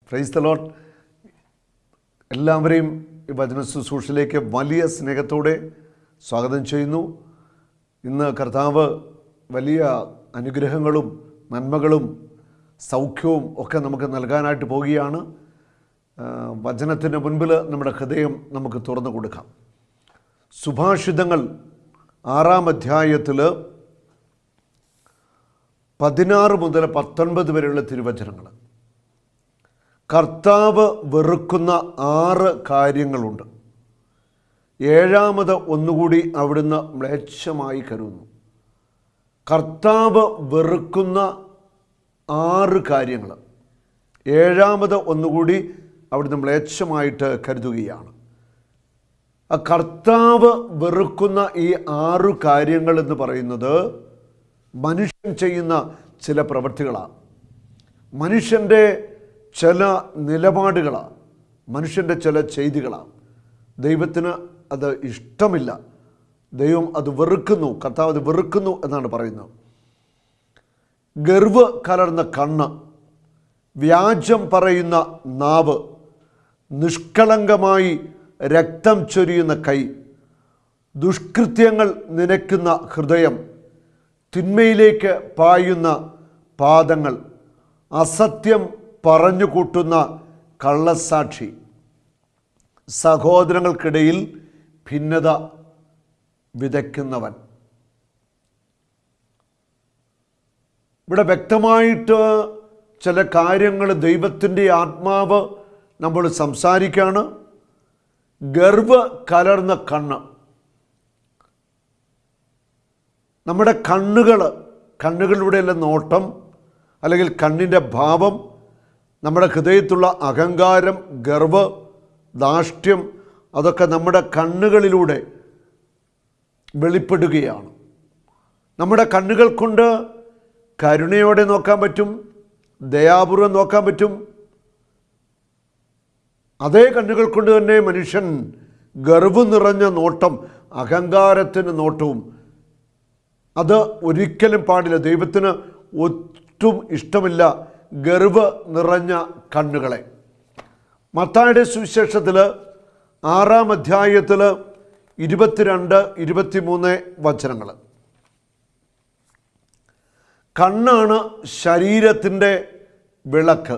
Praise the Lord. എല്ലാവരെയും ഈ വചന ശുശ്രൂഷയിലേക്ക് വലിയ സ്നേഹത്തോടെ സ്വാഗതം ചെയ്യുന്നു. ഇന്ന് കർത്താവ് വലിയ അനുഗ്രഹങ്ങളും നന്മകളും സൗഖ്യവും ഒക്കെ നമുക്ക് നൽകാനായിട്ട് പോവുകയാണ്. വചനത്തിൻ്റെ മുൻപിൽ നമ്മുടെ ഹൃദയം നമുക്ക് തുറന്നു കൊടുക്കാം. സുഭാഷിതങ്ങൾ 6-ാം അധ്യായത്തിൽ 16 മുതൽ 19 വരെയുള്ള തിരുവചനങ്ങൾ. കർത്താവ് വെറുക്കുന്ന 6 കാര്യങ്ങളുണ്ട്. 7-ാമത് ഒന്നുകൂടി അവിടുന്ന് മ്ലേച്ഛമായി കരുതുന്നു. കർത്താവ് വെറുക്കുന്ന 6 കാര്യങ്ങൾ 7-ാമത് ഒന്നുകൂടി അവിടുന്ന് മ്ലേച്ഛമായിട്ട് കരുതുകയാണ്. ആ കർത്താവ് വെറുക്കുന്ന ഈ 6 കാര്യങ്ങൾ എന്ന് പറയുന്നത് മനുഷ്യൻ ചെയ്യുന്ന ചില പ്രവൃത്തികളാണ്, മനുഷ്യൻ്റെ ചില നിലപാടുകളാണ്, മനുഷ്യൻ്റെ ചില ചെയ്തികളാണ്. ദൈവത്തിന് അത് ഇഷ്ടമില്ല, ദൈവം അത് വെറുക്കുന്നു, കർത്താവ് അത് വെറുക്കുന്നു എന്നാണ് പറയുന്നത്. ഗർവ് കലർന്ന കണ്ണ്, വ്യാജം പറയുന്ന നാവ്, നിഷ്കളങ്കമായി രക്തം ചൊരിയുന്ന കൈ, ദുഷ്കൃത്യങ്ങൾ നനയ്ക്കുന്ന ഹൃദയം, തിന്മയിലേക്ക് പായുന്ന പാദങ്ങൾ, അസത്യം പറഞ്ഞുകൂട്ടുന്ന കള്ളസാക്ഷി, സഹോദരങ്ങൾക്കിടയിൽ ഭിന്നത വിതയ്ക്കുന്നവൻ. ഇവിടെ വ്യക്തമായിട്ട് ചില കാര്യങ്ങൾ ദൈവത്തിൻ്റെ ആത്മാവ് നമ്മൾ സംസാരിക്കുകയാണ്. ഗർവ് കലർന്ന കണ്ണ്. നമ്മുടെ കണ്ണുകളിലൂടെയുള്ള നോട്ടം അല്ലെങ്കിൽ കണ്ണിൻ്റെ ഭാവം, നമ്മുടെ ഹൃദയത്തുള്ള അഹങ്കാരം, ഗർവ്, ധാർഷ്ട്യം, അതൊക്കെ നമ്മുടെ കണ്ണുകളിലൂടെ വെളിപ്പെടുകയാണ്. നമ്മുടെ കണ്ണുകൾ കൊണ്ട് കരുണയോടെ നോക്കാൻ പറ്റും, ദയാപൂർവം നോക്കാൻ പറ്റും. അതേ കണ്ണുകൾ കൊണ്ട് തന്നെ മനുഷ്യൻ ഗർവ് നിറഞ്ഞ നോട്ടം, അഹങ്കാരത്തിന് നോട്ടവും, അത് ഒരിക്കലും പാടില്ല. ദൈവത്തിന് ഒട്ടും ഇഷ്ടമില്ല ഗർവ് നിറഞ്ഞ കണ്ണുകളെ. മത്തായിയുടെ സുവിശേഷത്തിൽ 6-ാം അധ്യായത്തിൽ 22-23 വചനങ്ങൾ. കണ്ണാണ് ശരീരത്തിൻ്റെ വിളക്ക്.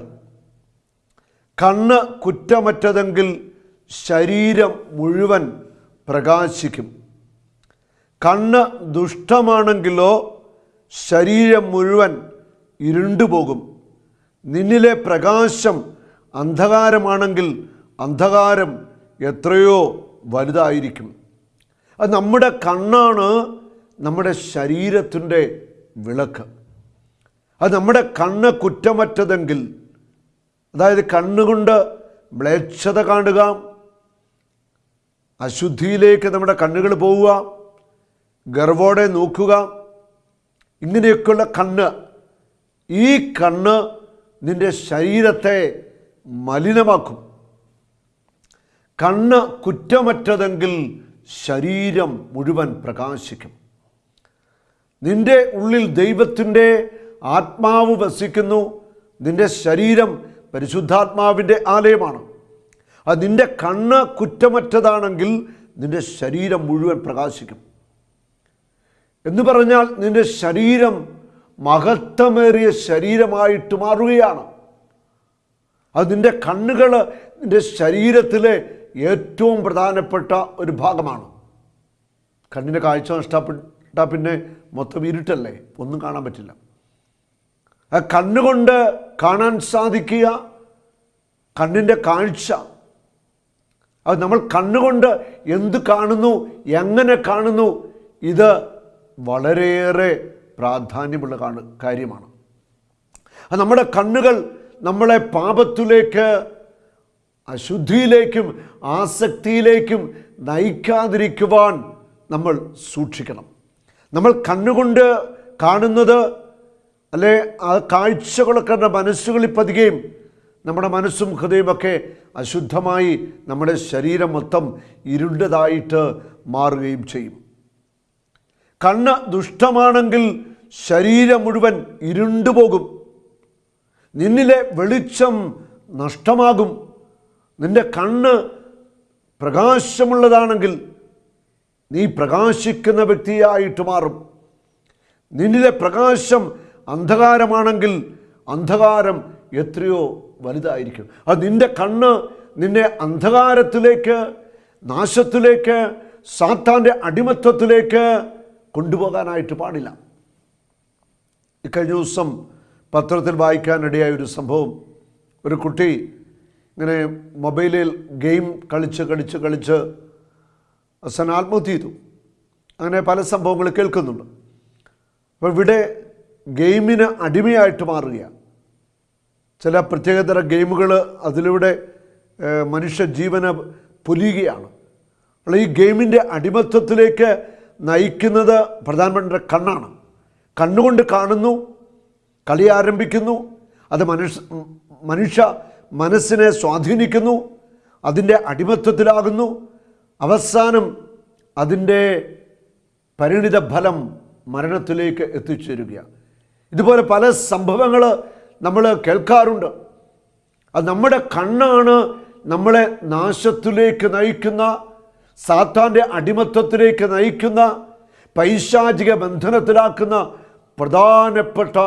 കണ്ണ് കുറ്റമറ്റതെങ്കിൽ ശരീരം മുഴുവൻ പ്രകാശിക്കും. കണ്ണ് ദുഷ്ടമാണെങ്കിലോ ശരീരം മുഴുവൻ ഇരുണ്ടുപോകും. നിന്നിലെ പ്രകാശം അന്ധകാരമാണെങ്കിൽ അന്ധകാരം എത്രയോ വലുതായിരിക്കും. അത് നമ്മുടെ കണ്ണാണ് നമ്മുടെ ശരീരത്തിൻ്റെ വിളക്ക്. അത് നമ്മുടെ കണ്ണ് കുറ്റമറ്റതെങ്കിൽ, അതായത് കണ്ണുകൊണ്ട് മ്ലേച്ഛത കാണുക, അശുദ്ധിയിലേക്ക് നമ്മുടെ കണ്ണുകൾ പോവുക, ഗർവോടെ നോക്കുക, ഇങ്ങനെയൊക്കെയുള്ള കണ്ണ്, ഈ കണ്ണ് നിൻ്റെ ശരീരത്തെ മലിനമാക്കും. കണ്ണ് കുറ്റമറ്റതെങ്കിൽ ശരീരം മുഴുവൻ പ്രകാശിക്കും. നിൻ്റെ ഉള്ളിൽ ദൈവത്തിൻ്റെ ആത്മാവ് വസിക്കുന്നു. നിൻ്റെ ശരീരം പരിശുദ്ധാത്മാവിൻ്റെ ആലയമാണ്. അത് നിൻ്റെ കണ്ണ് കുറ്റമറ്റതാണെങ്കിൽ നിൻ്റെ ശരീരം മുഴുവൻ പ്രകാശിക്കും. എന്ന് പറഞ്ഞാൽ നിൻ്റെ ശരീരം മഹത്വമേറിയ ശരീരമായിട്ട് മാറുകയാണ്. അത് നിൻ്റെ കണ്ണുകൾ നിൻ്റെ ശരീരത്തിലെ ഏറ്റവും പ്രധാനപ്പെട്ട ഒരു ഭാഗമാണ്. കണ്ണിൻ്റെ കാഴ്ച നഷ്ടപ്പെട്ടാൽ പിന്നെ മൊത്തം ഇരുട്ടല്ലേ, ഒന്നും കാണാൻ പറ്റില്ല. ആ കണ്ണുകൊണ്ട് കാണാൻ സാധിക്കുക, കണ്ണിൻ്റെ കാഴ്ച, അത് നമ്മൾ കണ്ണുകൊണ്ട് എന്ത് കാണുന്നു, എങ്ങനെ കാണുന്നു, ഇത് വളരെയേറെ പ്രാധാന്യമുള്ള കാര്യമാണ്. അത് നമ്മുടെ കണ്ണുകൾ നമ്മളെ പാപത്തിലേക്ക്, അശുദ്ധിയിലേക്കും ആസക്തിയിലേക്കും നയിക്കാതിരിക്കുവാൻ നമ്മൾ സൂക്ഷിക്കണം. നമ്മൾ കണ്ണുകൊണ്ട് കാണുന്നത് അല്ലെ ആ കാഴ്ചകളൊക്കെ നമ്മുടെ മനസ്സുകളിൽ പതിയുകയും നമ്മുടെ മനസ്സും ഹൃദയമൊക്കെ അശുദ്ധമായി നമ്മുടെ ശരീരം മൊത്തം ഇരുണ്ടതായിട്ട് മാറുകയും ചെയ്യും. കണ്ണ് ദുഷ്ടമാണെങ്കിൽ ശരീരം മുഴുവൻ ഇരുണ്ടുപോകും. നിന്നിലെ വെളിച്ചം നഷ്ടമാകും. നിൻ്റെ കണ്ണ് പ്രകാശമുള്ളതാണെങ്കിൽ നീ പ്രകാശിക്കുന്ന വ്യക്തിയായിട്ട് മാറും. നിന്നിലെ പ്രകാശം അന്ധകാരമാണെങ്കിൽ അന്ധകാരം എത്രയോ വലുതായിരിക്കും. അത് നിൻ്റെ കണ്ണ് നിന്നെ അന്ധകാരത്തിലേക്ക്, നാശത്തിലേക്ക്, സാത്താൻ്റെ അടിമത്വത്തിലേക്ക് കൊണ്ടുപോകാനായിട്ട് പാടില്ല. ഇക്കഴിഞ്ഞ ദിവസം പത്രത്തിൽ വായിക്കാനിടയായ ഒരു സംഭവം, ഒരു കുട്ടി ഇങ്ങനെ മൊബൈലിൽ ഗെയിം കളിച്ച് അവസാനം ആത്മഹത്യ ചെയ്തു. അങ്ങനെ പല സംഭവങ്ങൾ കേൾക്കുന്നുണ്ട്. അപ്പോൾ ഇവിടെ ഗെയിമിന് അടിമയായിട്ട് മാറുകയാണ്. ചില പ്രത്യേകതര ഗെയിമുകൾ അതിലൂടെ മനുഷ്യ ജീവനെ പൊലിയുകയാണ്. അപ്പോൾ ഈ ഗെയിമിൻ്റെ അടിമത്വത്തിലേക്ക് നയിക്കുന്നത് പ്രധാനമന്ത്രിയുടെ കണ്ണാണ്. കണ്ണുകൊണ്ട് കാണുന്നു, കളി ആരംഭിക്കുന്നു, അത് മനുഷ്യ മനസ്സിനെ സ്വാധീനിക്കുന്നു, അതിൻ്റെ അടിമത്വത്തിലാകുന്നു. അവസാനം അതിൻ്റെ പരിണിത ഫലം മരണത്തിലേക്ക് എത്തിച്ചേരുകയാണ്. ഇതുപോലെ പല സംഭവങ്ങൾ നമ്മൾ കേൾക്കാറുണ്ട്. അത് നമ്മുടെ കണ്ണാണ് നമ്മളെ നാശത്തിലേക്ക് നയിക്കുന്ന, സാത്താൻ്റെ അടിമത്വത്തിലേക്ക് നയിക്കുന്ന, പൈശാചിക ബന്ധനത്തിലാക്കുന്ന പ്രധാനപ്പെട്ട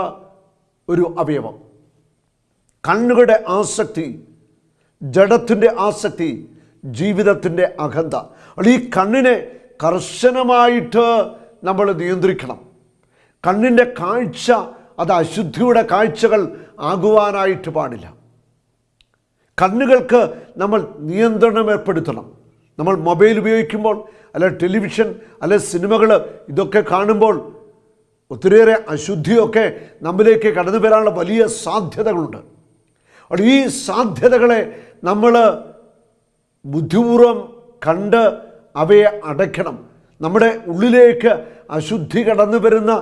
ഒരു അവയവം. കണ്ണുകളുടെ ആസക്തി, ജഡത്തിൻ്റെ ആസക്തി, ജീവിതത്തിൻ്റെ അഹന്ത. ഈ കണ്ണിനെ കർശനമായിട്ട് നമ്മൾ നിയന്ത്രിക്കണം. കണ്ണിൻ്റെ കാഴ്ച അത് അശുദ്ധിയുടെ കാഴ്ചകൾ ആകുവാനായിട്ട് പാടില്ല. കണ്ണുകൾക്ക് നമ്മൾ നിയന്ത്രണം ഏർപ്പെടുത്തണം. നമ്മൾ മൊബൈൽ ഉപയോഗിക്കുമ്പോൾ, അല്ലെ ടെലിവിഷൻ, അല്ലെ സിനിമകൾ, ഇതൊക്കെ കാണുമ്പോൾ ഒത്തിരിയേറെ അശുദ്ധിയൊക്കെ നമ്മിലേക്ക് കടന്നു വരാനുള്ള വലിയ സാധ്യതകളുണ്ട്. ഈ സാധ്യതകളെ നമ്മൾ ബുദ്ധിപൂർവം കണ്ട് അവയെ അടയ്ക്കണം. നമ്മുടെ ഉള്ളിലേക്ക് അശുദ്ധി കടന്നു വരുന്ന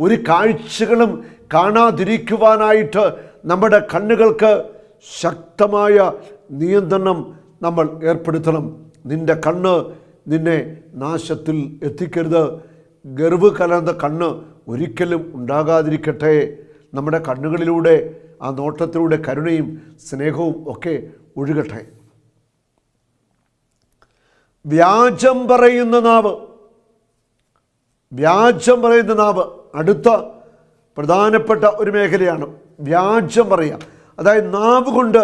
ഒരു കാഴ്ചകളും കാണാതിരിക്കുവാനായിട്ട് നമ്മുടെ കണ്ണുകൾക്ക് ശക്തമായ നിയന്ത്രണം നമ്മൾ ഏർപ്പെടുത്തണം. നിൻ്റെ കണ്ണ് നിന്നെ നാശത്തിൽ എത്തിക്കരുത്. ഗർവ് കലർന്ന കണ്ണ് ഒരിക്കലും ഉണ്ടാകാതിരിക്കട്ടെ. നമ്മുടെ കണ്ണുകളിലൂടെ, ആ നോട്ടത്തിലൂടെ കരുണയും സ്നേഹവും ഒക്കെ ഒഴുകട്ടെ. വ്യാജം പറയുന്ന നാവ്, വ്യാജം പറയുന്ന നാവ് അടുത്ത പ്രധാനപ്പെട്ട ഒരു മേഖലയാണ്. വ്യാജം പറയുക, അതായത് നാവ് കൊണ്ട്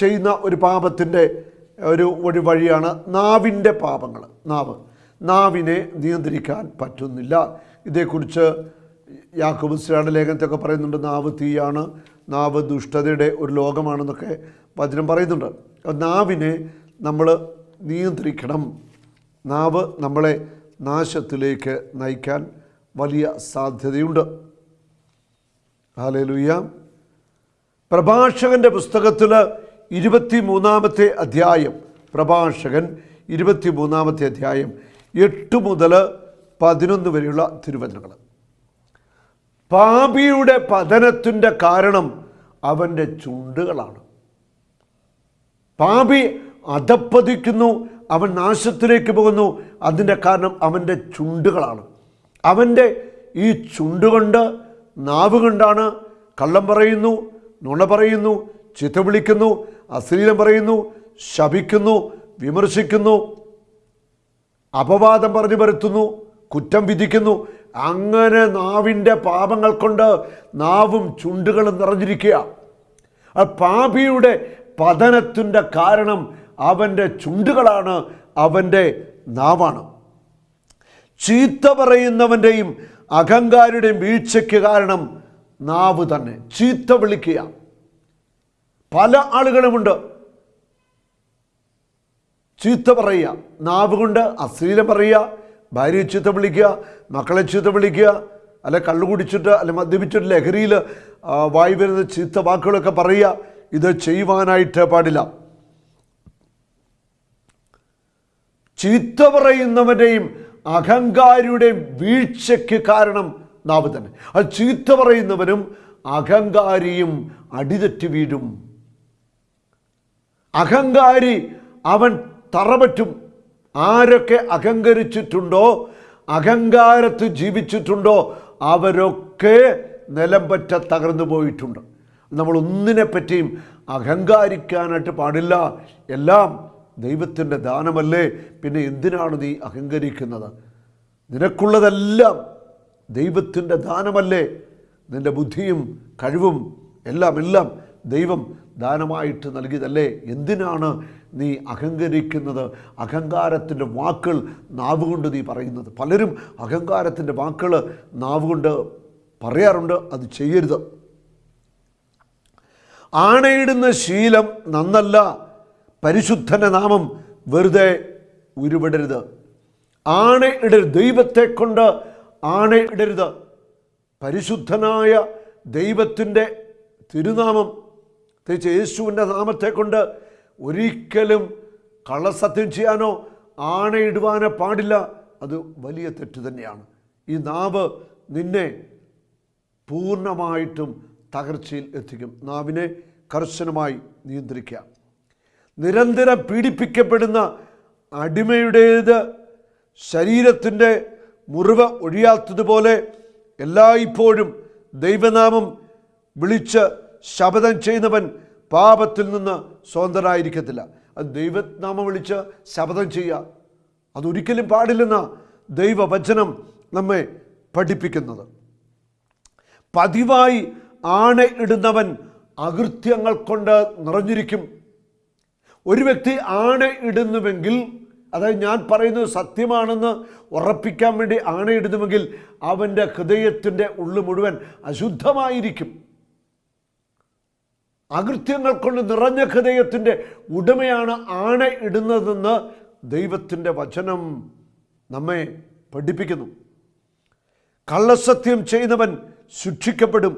ചെയ്യുന്ന ഒരു പാപത്തിൻ്റെ ഒരു വഴിയാണ് നാവിൻ്റെ പാപങ്ങൾ. നാവിനെ നിയന്ത്രിക്കാൻ പറ്റുന്നില്ല. ഇതേക്കുറിച്ച് യാക്കോബുസ്ലിയുടെ ലേഖനത്തൊക്കെ പറയുന്നുണ്ട്. നാവ് തീയാണ്, നാവ് ദുഷ്ടതയുടെ ഒരു ലോകമാണെന്നൊക്കെ വചനം പറയുന്നുണ്ട്. നാവിനെ നമ്മൾ നിയന്ത്രിക്കണം. നാവ് നമ്മളെ നാശത്തിലേക്ക് നയിക്കാൻ വലിയ സാധ്യതയുണ്ട്. ഹല്ലേലൂയ. പ്രഭാഷകൻ്റെ പുസ്തകത്തിൽ 23-ാമത്തെ അധ്യായം, പ്രഭാഷകൻ 23-ാമത്തെ അധ്യായം 8 മുതൽ 11 വരെയുള്ള തിരുവചനങ്ങൾ. പാപിയുടെ പതനത്തിൻ്റെ കാരണം അവൻ്റെ ചുണ്ടുകളാണ്. പാപി അധപ്പതിക്കുന്നു, അവൻ നാശത്തിലേക്ക് പോകുന്നു. അതിൻ്റെ കാരണം അവൻ്റെ ചുണ്ടുകളാണ്. അവൻ്റെ ഈ ചുണ്ടുകൊണ്ട്, നാവ് കൊണ്ടാണ് കള്ളം പറയുന്നു, നുണ പറയുന്നു, ചീത്ത വിളിക്കുന്നു, അശ്ലീലം പറയുന്നു, ശപിക്കുന്നു, വിമർശിക്കുന്നു, അപവാദം പറഞ്ഞു വരുത്തുന്നു, കുറ്റം വിധിക്കുന്നു. അങ്ങനെ നാവിൻ്റെ പാപങ്ങൾ കൊണ്ട് നാവും ചുണ്ടുകളും നിറഞ്ഞിരിക്കുക. ആ പാപിയുടെ പതനത്തിൻ്റെ കാരണം അവൻ്റെ ചുണ്ടുകളാണ്, അവൻ്റെ നാവാണ്. ചീത്ത പറയുന്നവൻ്റെയും അഹങ്കാരിയുടെയും വീഴ്ചയ്ക്ക് കാരണം നാവ് തന്നെ. ചീത്ത വിളിക്കുക. പല ആളുകളുമുണ്ട് ചീത്ത പറയുക, നാവ് കൊണ്ട് അശ്ലീലം പറയുക, ഭാര്യയെ ചീത്ത വിളിക്കുക, മക്കളെ ചീത്ത വിളിക്കുക, അല്ലെ കള്ളു കുടിച്ചിട്ട് അല്ലെ മദ്യപിച്ചിട്ട് ലഹരിയിൽ വായി വരുന്ന ചീത്ത വാക്കുകളൊക്കെ പറയുക. ഇത് ചെയ്യുവാനായിട്ട് പാടില്ല. ചീത്ത പറയുന്നവൻ്റെയും അഹങ്കാരിയുടെയും വീഴ്ചയ്ക്ക് കാരണം നാവ് തന്നെ. അത് ചീത്ത പറയുന്നവനും അഹങ്കാരിയും അടിതെറ്റി വീഴും. അഹങ്കാരി അവൻ തറപറ്റും. ആരൊക്കെ അഹങ്കരിച്ചിട്ടുണ്ടോ, അഹങ്കാരത്തിൽ ജീവിച്ചിട്ടുണ്ടോ, അവരൊക്കെ നിലംപറ്റ തകർന്നു പോയിട്ടുണ്ട്. നമ്മൾ ഒന്നിനെപ്പറ്റിയും അഹങ്കാരിക്കാനായിട്ട് പാടില്ല. എല്ലാം ദൈവത്തിൻ്റെ ദാനമല്ലേ, പിന്നെ എന്തിനാണ് നീ അഹങ്കരിക്കുന്നത്? നിനക്കുള്ളതെല്ലാം ദൈവത്തിൻ്റെ ദാനമല്ലേ? നിൻ്റെ ബുദ്ധിയും കഴിവും എല്ലാം ദൈവം ദാനമായിട്ട് നൽകിയതല്ലേ? എന്തിനാണ് നീ അഹങ്കരിക്കുന്നത്? അഹങ്കാരത്തിൻ്റെ വാക്കുകൾ നാവുകൊണ്ട് നീ പറയുന്നത്. പലരും അഹങ്കാരത്തിൻ്റെ വാക്കുകൾ നാവുകൊണ്ട് പറയാറുണ്ട്. അത് ചെയ്യരുത്. ആണയിടുന്ന ശീലം നന്നല്ല. പരിശുദ്ധൻ്റെ നാമം വെറുതെ ഉരുവിടരുത്. ആണയിടരുത്. ദൈവത്തെ കൊണ്ട് ആണയിടരുത്. പരിശുദ്ധനായ ദൈവത്തിൻ്റെ തിരുനാമം, പ്രത്യേകിച്ച് യേശുവിൻ്റെ നാമത്തെ കൊണ്ട് ഒരിക്കലും കള്ളസത്യം ചെയ്യാനോ ആണയിടുവാനോ പാടില്ല. അത് വലിയ തെറ്റ് തന്നെയാണ്. ഈ നാവ് നിന്നെ പൂർണ്ണമായിട്ടും തകർച്ചയിൽ എത്തിക്കും. നാവിനെ കർശനമായി നിയന്ത്രിക്കുക. നിരന്തരം പീഡിപ്പിക്കപ്പെടുന്ന അടിമയുടേത് ശരീരത്തിൻ്റെ മുറിവ് ഒഴിയാത്തതുപോലെ എല്ലായ്പ്പോഴും ദൈവനാമം വിളിച്ച് ശപഥം ചെയ്യുന്നവൻ പാപത്തിൽ നിന്ന് സ്വതന്ത്രനായിരിക്കത്തില്ല. അത് ദൈവനാമം വിളിച്ച് ശപഥം ചെയ്യുക അതൊരിക്കലും പാടില്ലെന്ന ദൈവവചനം നമ്മെ പഠിപ്പിക്കുന്നത്. പതിവായി ആണയിടുന്നവൻ അകൃത്യങ്ങൾ കൊണ്ട് നിറഞ്ഞിരിക്കും. ഒരു വ്യക്തി ആണയിടുന്നുവെങ്കിൽ, അതായത് ഞാൻ പറയുന്നത് സത്യമാണെന്ന് ഉറപ്പിക്കാൻ വേണ്ടി ആണയിടുന്നുവെങ്കിൽ, അവൻ്റെ ഹൃദയത്തിൻ്റെ ഉള്ളു മുഴുവൻ അശുദ്ധമായിരിക്കും. അകൃത്യങ്ങൾ കൊണ്ട് നിറഞ്ഞ ഹൃദയത്തിൻ്റെ ഉടമയാണ് ആണയിടുന്നതെന്ന് ദൈവത്തിൻ്റെ വചനം നമ്മെ പഠിപ്പിക്കുന്നു. കള്ളസത്യം ചെയ്യുന്നവൻ ശിക്ഷിക്കപ്പെടും.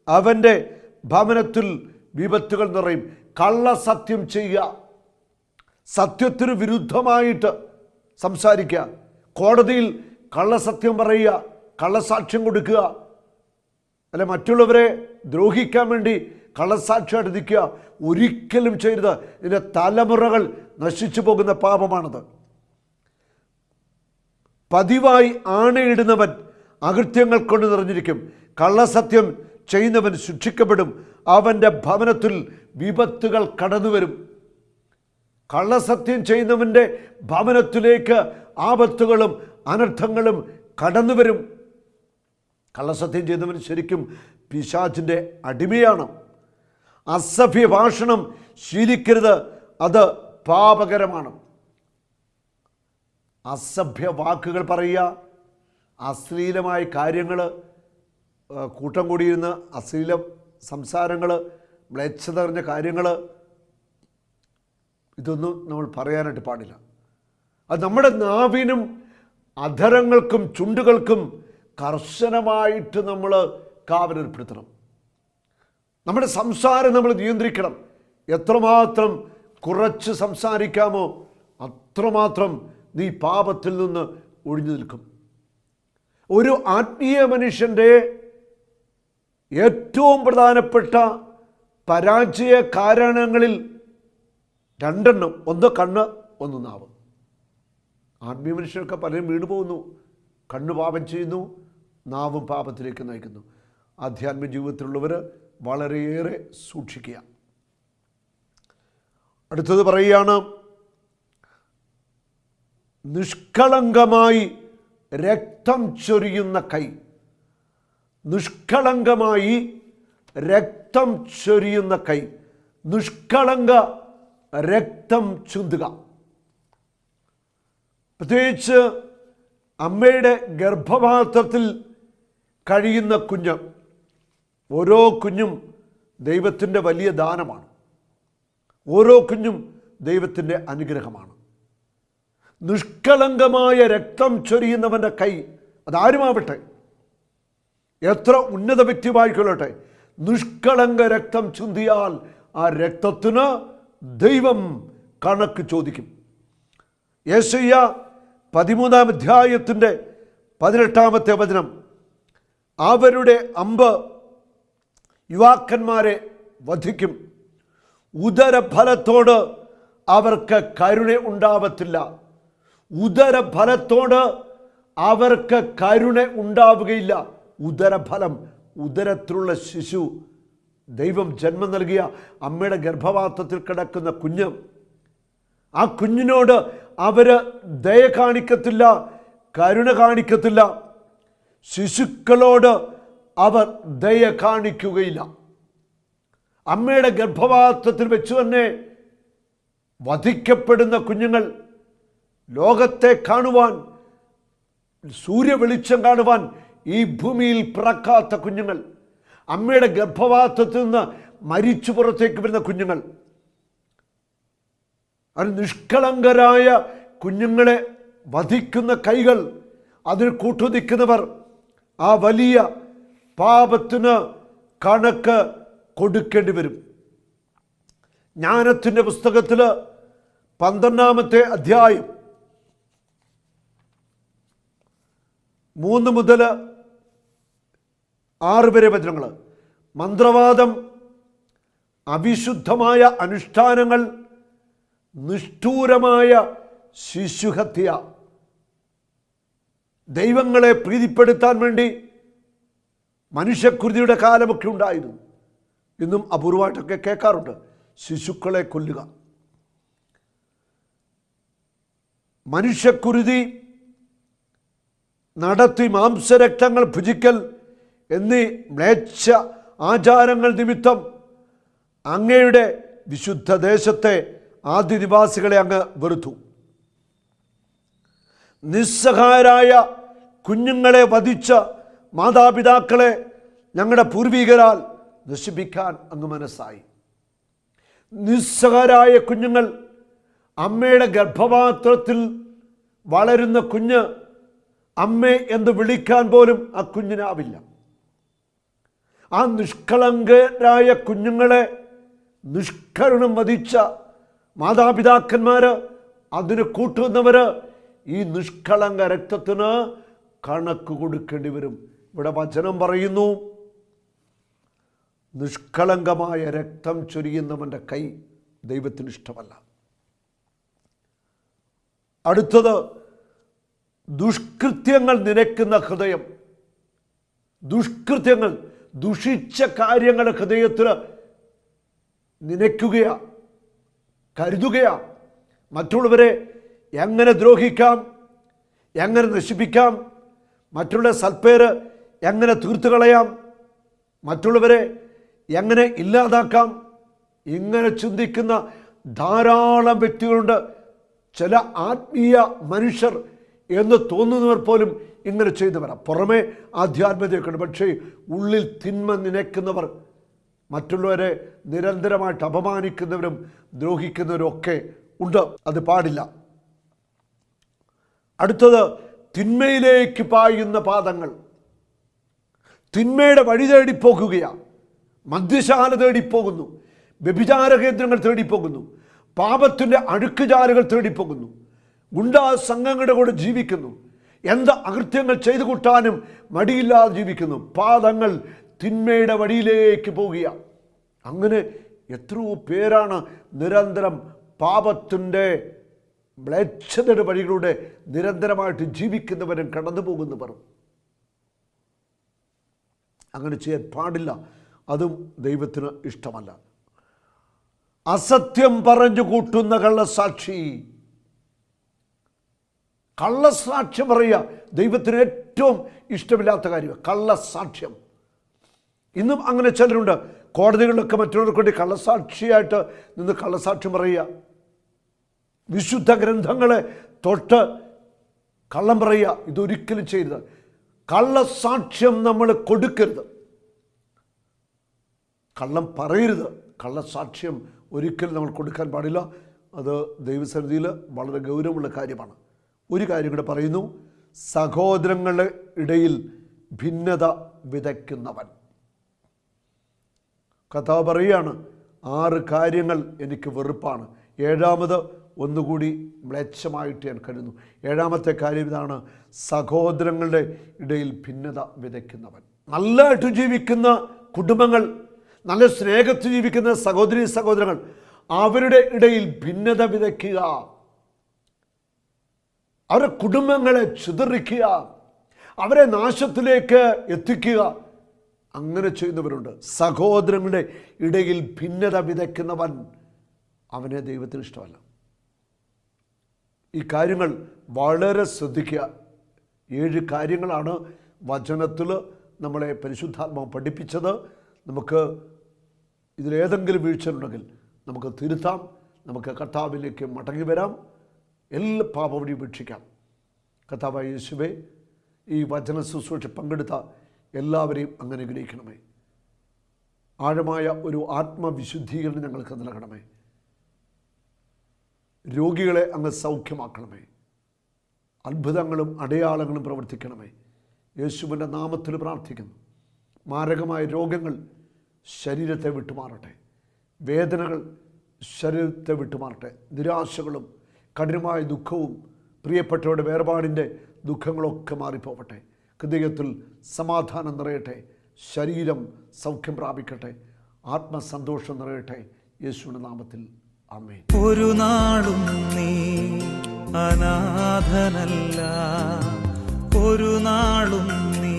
അവൻ്റെ ഭവനത്തിൽ വിപത്തുകൾ നിറയും. കള്ളസത്യം ചെയ്യുക, സത്യത്തിന് വിരുദ്ധമായിട്ട് സംസാരിക്കുക, കോടതിയിൽ കള്ളസത്യം പറയുക, കള്ളസാക്ഷ്യം കൊടുക്കുക, അല്ലെ മറ്റുള്ളവരെ ദ്രോഹിക്കാൻ വേണ്ടി കള്ളസാക്ഷ്യം എടുക്കുക, ഒരിക്കലും ചെയ്യരുത്. ഇതിൻ്റെ തലമുറകൾ നശിച്ചു പോകുന്ന പാപമാണത്. പതിവായി ആണയിടുന്നവൻ അകൃത്യങ്ങൾ കൊണ്ട് നിറഞ്ഞിരിക്കും. കള്ളസത്യം ചെയ്യുന്നവൻ ശിക്ഷിക്കപ്പെടും. അവൻ്റെ ഭവനത്തിൽ വിപത്തുകൾ കടന്നു വരും. കള്ളസത്യം ചെയ്യുന്നവൻ്റെ ഭവനത്തിലേക്ക് ആപത്തുകളും അനർത്ഥങ്ങളും കടന്നു വരും. കള്ളസത്യം ചെയ്യുന്നവൻ ശരിക്കും പിശാചിൻ്റെ അടിമയാണ്. അസഭ്യ ഭാഷണം ശീലിക്കരുത്, അത് പാപകരമാണ്. അസഭ്യ വാക്കുകൾ പറയുക, അശ്ലീലമായ കാര്യങ്ങൾ, കൂട്ടം കൂടിയിരുന്ന് അശ്ലീല സംസാരങ്ങൾ, മ്ലേച്ഛത നിറഞ്ഞ കാര്യങ്ങൾ, ഇതൊന്നും നമ്മൾ പറയാനായിട്ട് പാടില്ല. അത് നമ്മുടെ നാവിനും അധരങ്ങൾക്കും ചുണ്ടുകൾക്കും കർശനമായിട്ട് നമ്മൾ കാവലേർപ്പെടുത്തണം. നമ്മുടെ സംസാരം നമ്മൾ നിയന്ത്രിക്കണം. എത്രമാത്രം കുറച്ച് സംസാരിക്കാമോ അത്രമാത്രം നീ പാപത്തിൽ നിന്ന് ഒഴിഞ്ഞു നിൽക്കും. ഒരു ആത്മീയ മനുഷ്യൻ്റെ ഏറ്റവും പ്രധാനപ്പെട്ട പരാജയ കാരണങ്ങളിൽ രണ്ടെണ്ണം, ഒന്ന് കണ്ണ്, ഒന്ന് നാവ്. ആത്മീയ മനുഷ്യരൊക്കെ പലരും വീണുപോകുന്നു. കണ്ണ് പാപം ചെയ്യുന്നു, നാവും പാപത്തിലേക്ക് നയിക്കുന്നു. ആധ്യാത്മിക ജീവിതത്തിലുള്ളവർ വളരെയേറെ സൂക്ഷിക്കുക. അടുത്തത് പറയുകയാണ്, നിഷ്കളങ്കമായി രക്തം ചൊരിയുന്ന കൈ. നിഷ്കളങ്കമായി രക്തം ചൊരിയുന്ന കൈ. നിഷ്കളങ്ക രക്തം ചിന്തുക. പ്രത്യേകിച്ച് അമ്മയുടെ ഗർഭപാത്രത്തിൽ കഴിയുന്ന കുഞ്ഞ്, ഓരോ കുഞ്ഞും ദൈവത്തിൻ്റെ വലിയ ദാനമാണ്. ഓരോ കുഞ്ഞും ദൈവത്തിൻ്റെ അനുഗ്രഹമാണ്. നിഷ്കളങ്കമായ രക്തം ചൊരിയുന്നവൻ്റെ കൈ, അതാരുമാവട്ടെ, എത്ര ഉന്നത വ്യക്തിവായിക്കൊള്ളട്ടെ, നിഷ്കളങ്ക രക്തം ചിന്തിയാൽ ആ രക്തത്തിന് ദൈവം കണക്ക് ചോദിക്കും. യെശയ്യ 13-ാം അധ്യായത്തിൻ്റെ 18-ാമത്തെ വചനം, അവരുടെ അമ്പ് യുവാക്കന്മാരെ വധിക്കും, ഉദരഫലത്തോട് അവർക്ക് കരുണ ഉണ്ടാവത്തില്ല. ഉദരഫലത്തോട് അവർക്ക് കരുണ ഉണ്ടാവുകയില്ല. ഉദരഫലം, ഉദരത്തിലുള്ള ശിശു ദൈവം ജന്മം നൽകിയ അമ്മയുടെ ഗർഭപാത്രത്തിൽ കിടക്കുന്ന കുഞ്ഞ്, ആ കുഞ്ഞിനോട് അവർ ദയ കാണിക്കത്തില്ല, കരുണ കാണിക്കത്തില്ല. ശിശുക്കളോട് അവർ ദയ കാണിക്കുകയില്ല. അമ്മയുടെ ഗർഭപാത്രത്തിൽ വെച്ച് തന്നെ വധിക്കപ്പെടുന്ന കുഞ്ഞുങ്ങൾ, ലോകത്തെ കാണുവാൻ, സൂര്യവെളിച്ചം കാണുവാൻ ഈ ഭൂമിയിൽ പിറക്കാത്ത കുഞ്ഞുങ്ങൾ, അമ്മയുടെ ഗർഭപാത്രത്തിൽ നിന്ന് മരിച്ചു പുറത്തേക്ക് വരുന്ന കുഞ്ഞുങ്ങൾ, അത് നിഷ്കളങ്കരായ കുഞ്ഞുങ്ങളെ വധിക്കുന്ന കൈകൾ, അതിന് കൂട്ടുനിൽക്കുന്നവർ ആ വലിയ പാപത്തിന് കണക്ക് കൊടുക്കേണ്ടി വരും. ജ്ഞാനത്തിൻ്റെ പുസ്തകത്തിൽ 12-ാമത്തെ അധ്യായം 3 മുതൽ 6 വരെ വചനങ്ങൾ. മന്ത്രവാദം, അവിശുദ്ധമായ അനുഷ്ഠാനങ്ങൾ, നിഷ്ഠൂരമായ ശിശുഹത്യ. ദൈവങ്ങളെ പ്രീതിപ്പെടുത്താൻ വേണ്ടി മനുഷ്യക്കുരുതിയുടെ കാലമൊക്കെ ഉണ്ടായിരുന്നു. ഇന്നും അപൂർവമായിട്ടൊക്കെ കേൾക്കാറുണ്ട്, ശിശുക്കളെ കൊല്ലുക. മനുഷ്യക്കുരുതി നടത്തി മാംസരക്തങ്ങൾ ഭുജിക്കൽ എന്നീ മ്ലേച്ഛ ആചാരങ്ങൾ നിമിത്തം അങ്ങയുടെ വിശുദ്ധ ദേശത്തെ ആദ്യ നിവാസികളെ അങ്ങ് വെറുത്തു. നിസ്സഹായരായ കുഞ്ഞുങ്ങളെ വധിച്ച മാതാപിതാക്കളെ ഞങ്ങളുടെ പൂർവികരാൽ നശിപ്പിക്കാൻ അങ്ങ് മനസ്സായി. നിസ്സഹായരായ കുഞ്ഞുങ്ങൾ, അമ്മയുടെ ഗർഭപാത്രത്തിൽ വളരുന്ന കുഞ്ഞ്, അമ്മേ എന്ന് വിളിക്കാൻ പോലും ആ കുഞ്ഞിനാവില്ല. ആ നിഷ്കളങ്കരായ കുഞ്ഞുങ്ങളെ നിഷ്കരുണം വധിച്ച മാതാപിതാക്കന്മാർ, അതിന് കൂട്ടുന്നവർ ഈ നിഷ്കളങ്ക രക്തത്തിന് കണക്ക് കൊടുക്കേണ്ടി വരും. ഇവിടെ വചനം പറയുന്നു, നിഷ്കളങ്കമായ രക്തം ചൊരിയുന്നവൻ്റെ കൈ ദൈവത്തിന് ഇഷ്ടമല്ല. അടുത്തത്, ദുഷ്കൃത്യങ്ങൾ നിരക്കുന്ന ഹൃദയം. ദുഷ്കൃത്യങ്ങൾ, ദുഷിച്ച കാര്യങ്ങൾ ഹൃദയത്തിൽ നനയ്ക്കുകയാ, കരുതുകയാ. മറ്റുള്ളവരെ എങ്ങനെ ദ്രോഹിക്കാം, എങ്ങനെ നശിപ്പിക്കാം, മറ്റുള്ള സൽപ്പേര് എങ്ങനെ തീർത്തു കളയാം, മറ്റുള്ളവരെ എങ്ങനെ ഇല്ലാതാക്കാം, ഇങ്ങനെ ചിന്തിക്കുന്ന ധാരാളം വ്യക്തികളുണ്ട്. ചില ആത്മീയ മനുഷ്യർ എന്ന് തോന്നുന്നവർ പോലും ഇങ്ങനെ ചെയ്യുന്നവരാണ്. പുറമേ ആധ്യാത്മികതയൊക്കെയുണ്ട്, പക്ഷേ ഉള്ളിൽ തിന്മ നനയ്ക്കുന്നവർ, മറ്റുള്ളവരെ നിരന്തരമായിട്ട് അപമാനിക്കുന്നവരും ദ്രോഹിക്കുന്നവരും ഒക്കെ ഉണ്ട്. അത് പാടില്ല. അടുത്തത്, തിന്മയിലേക്ക് പായുന്ന പാദങ്ങൾ. തിന്മയുടെ വഴി തേടിപ്പോകുകയാണ്. മദ്യശാല തേടിപ്പോകുന്നു, വ്യഭിചാര കേന്ദ്രങ്ങൾ തേടിപ്പോകുന്നു, പാപത്തിൻ്റെ അഴുക്കുചാലുകൾ തേടിപ്പോകുന്നു, ഗുണ്ടാ സംഘങ്ങളുടെ കൂടെ ജീവിക്കുന്നു, എന്ത് അകൃത്യങ്ങൾ ചെയ്തു കൂട്ടാനും മടിയില്ലാതെ ജീവിക്കുന്നു. പാദങ്ങൾ തിന്മയുടെ വഴിയിലേക്ക് പോകുകയാണ്. അങ്ങനെ എത്രയോ പേരാണ് നിരന്തരം പാപത്തിൻ്റെ മ്ലേച്ഛതയുടെ വഴികളുടെ നിരന്തരമായിട്ട് ജീവിക്കുന്നവരും കടന്നു പോകുന്നവർ. അങ്ങനെ ചെയ്യാൻ പാടില്ല, അതും ദൈവത്തിന് ഇഷ്ടമല്ല. അസത്യം പറഞ്ഞു കൂട്ടുന്ന കള്ളസാക്ഷി. കള്ളസാക്ഷ്യം പറയുക ദൈവത്തിന് ഏറ്റവും ഇഷ്ടമില്ലാത്ത കാര്യമാണ്, കള്ളസാക്ഷ്യം. ഇന്നും അങ്ങനെ ചിലരുണ്ട്, കോടതികളിലൊക്കെ മറ്റുള്ളവർക്ക് വേണ്ടി കള്ളസാക്ഷിയായിട്ട് നിന്ന് കള്ളസാക്ഷ്യം പറയുക, വിശുദ്ധ ഗ്രന്ഥങ്ങളെ തൊട്ട് കള്ളം പറയുക. ഇതൊരിക്കലും ചെയ്യരുത്. കള്ളസാക്ഷ്യം നമ്മൾ കൊടുക്കരുത്, കള്ളം പറയരുത്. കള്ളസാക്ഷ്യം ഒരിക്കലും നമ്മൾ കൊടുക്കാൻ പാടില്ല. അത് ദൈവസന്നിധിയിൽ വളരെ ഗൗരവമുള്ള കാര്യമാണ്. ഒരു കാര്യം കൂടെ പറയുന്നു, സഹോദരങ്ങളുടെ ഇടയിൽ ഭിന്നത വിതയ്ക്കുന്നവൻ. കഥാ പറയുകയാണ്, 6 കാര്യങ്ങൾ എനിക്ക് വെറുപ്പാണ്. 7ാമത് ഒന്നുകൂടി മ്ലേച്ഛമായിട്ട് ഞാൻ കരുതുന്നു. 7ാമത്തെ കാര്യം ഇതാണ്, സഹോദരങ്ങളുടെ ഇടയിൽ ഭിന്നത വിതയ്ക്കുന്നവൻ. നല്ലതായിട്ട് ജീവിക്കുന്ന കുടുംബങ്ങൾ, നല്ല സ്നേഹത്തിൽ ജീവിക്കുന്ന സഹോദരീ സഹോദരങ്ങൾ, അവരുടെ ഇടയിൽ ഭിന്നത വിതയ്ക്കുക, അവരുടെ കുടുംബങ്ങളെ ചിതറിക്കുക, അവരെ നാശത്തിലേക്ക് എത്തിക്കുക. അങ്ങനെ ചെയ്യുന്നവരുണ്ട്. സഹോദരങ്ങളുടെ ഇടയിൽ ഭിന്നത വിതയ്ക്കുന്നവൻ, അവനെ ദൈവത്തിന് ഇഷ്ടമല്ല. ഈ കാര്യങ്ങൾ വളരെ ശ്രദ്ധിക്കുക. 7 കാര്യങ്ങളാണ് വചനത്തിൽ നമ്മളെ പരിശുദ്ധാത്മാവ് പഠിപ്പിച്ചത്. നമുക്ക് ഇതിലേതെങ്കിലും വീഴ്ചയുണ്ടെങ്കിൽ നമുക്ക് തിരുത്താം, നമുക്ക് കർത്താവിലേക്ക് മടങ്ങി വരാം, എല്ലാ പാപവഴി ഉപേക്ഷിക്കാം. കർത്താവായ യേശുവേ, ഈ വചന ശുശ്രൂഷ പങ്കെടുത്ത എല്ലാവരെയും അങ്ങനെ ഗ്രഹിക്കണമേ. ആഴമായ ഒരു ആത്മവിശുദ്ധീകരണം ഞങ്ങൾക്ക് നൽകണമേ. രോഗികളെ അങ്ങ് സൗഖ്യമാക്കണമേ. അത്ഭുതങ്ങളും അടയാളങ്ങളും പ്രവർത്തിക്കണമേ. യേശുവിൻ്റെ നാമത്തിൽ പ്രാർത്ഥിക്കുന്നു. മാരകമായ രോഗങ്ങൾ ശരീരത്തെ വിട്ടുമാറട്ടെ. വേദനകൾ ശരീരത്തെ വിട്ടുമാറട്ടെ. നിരാശകളും കഠിനമായ ദുഃഖവും പ്രിയപ്പെട്ടവരുടെ വേർപാടിൻ്റെ ദുഃഖങ്ങളൊക്കെ മാറിപ്പോവട്ടെ. ഹൃദയത്തിൽ സമാധാനം നിറയട്ടെ. ശരീരം സൗഖ്യം പ്രാപിക്കട്ടെ. ആത്മസന്തോഷം നിറയട്ടെ. യേശുവിൻ്റെ നാമത്തിൽ ആമേൻ. ഒരു നാളും നീ അനാഥനല്ല, ഒരു നാളും നീ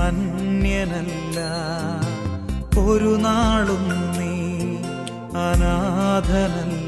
അന്യനല്ല, ഒരു നാളും നീ അനാഥനല്ല.